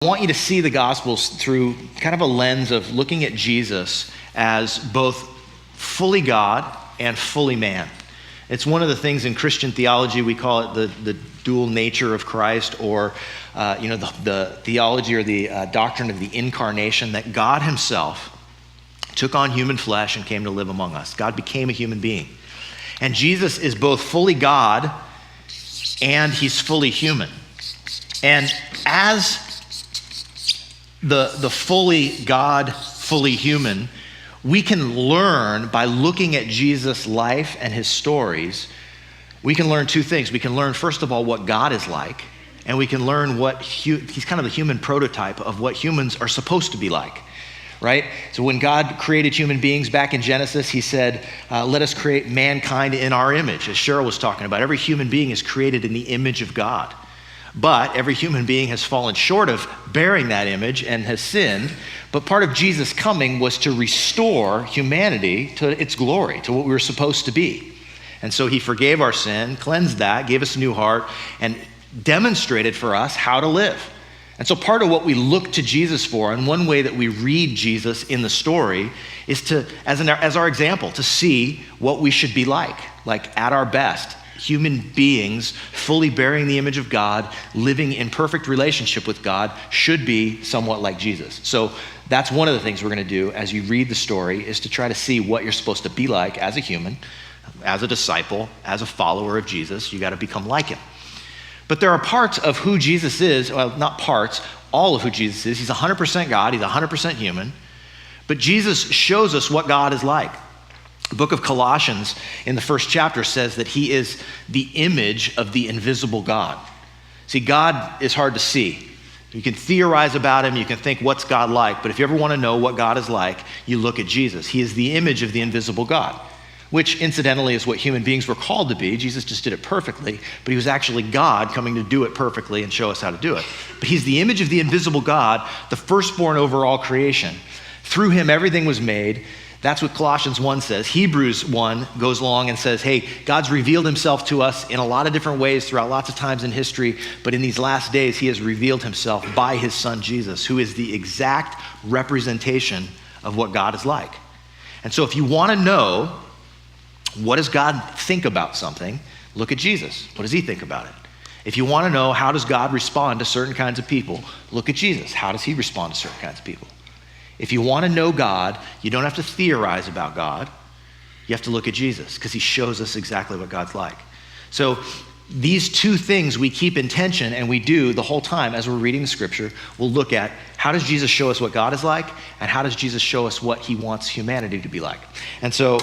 I want you to see the Gospels through kind of a lens of looking at Jesus as both fully God and fully man. It's one of the things in Christian theology, we call it the dual nature of Christ, or the theology or the doctrine of the incarnation, that God himself took on human flesh and came to live among us. God became a human being. And Jesus is both fully God and he's fully human. And as the fully God, fully human, we can learn by looking at Jesus' life and his stories. We can learn two things. We can learn, first of all, what God is like, and we can learn he's kind of the human prototype of what humans are supposed to be like, right? So when God created human beings back in Genesis, he said, let us create mankind in our image, as Cheryl was talking about. Every human being is created in the image of God. But every human being has fallen short of bearing that image and has sinned. But part of Jesus' coming was to restore humanity to its glory, to what we were supposed to be. And so he forgave our sin, cleansed that, gave us a new heart, and demonstrated for us how to live. And so part of what we look to Jesus for, and one way that we read Jesus in the story, is to, as our example, to see what we should be like at our best. Human beings fully bearing the image of God, living in perfect relationship with God, should be somewhat like Jesus. So that's one of the things we're going to do as you read the story, is to try to see what you're supposed to be like as a human, as a disciple, as a follower of Jesus. You got to become like him. But there are parts of who Jesus is, well, not parts, all of who Jesus is. He's 100% God, he's 100% human. But Jesus shows us what God is like. The book of Colossians in the first chapter says that he is the image of the invisible God. See, God is hard to see. You can theorize about him, you can think, what's God like? But if you ever want to know what God is like, you look at Jesus. He is the image of the invisible God, which incidentally is what human beings were called to be. Jesus just did it perfectly, but he was actually God coming to do it perfectly and show us how to do it. But he's the image of the invisible God, the firstborn over all creation. Through him, everything was made. That's what Colossians 1 says. Hebrews 1 goes along and says, hey, God's revealed himself to us in a lot of different ways throughout lots of times in history, but in these last days, he has revealed himself by his son Jesus, who is the exact representation of what God is like. And so if you want to know what does God think about something, look at Jesus. What does he think about it? If you want to know how does God respond to certain kinds of people, look at Jesus. How does he respond to certain kinds of people? If you want to know God, you don't have to theorize about God. You have to look at Jesus, because he shows us exactly what God's like. So these two things we keep in tension, and we do the whole time as we're reading the scripture. We'll look at how does Jesus show us what God is like, and how does Jesus show us what he wants humanity to be like. And so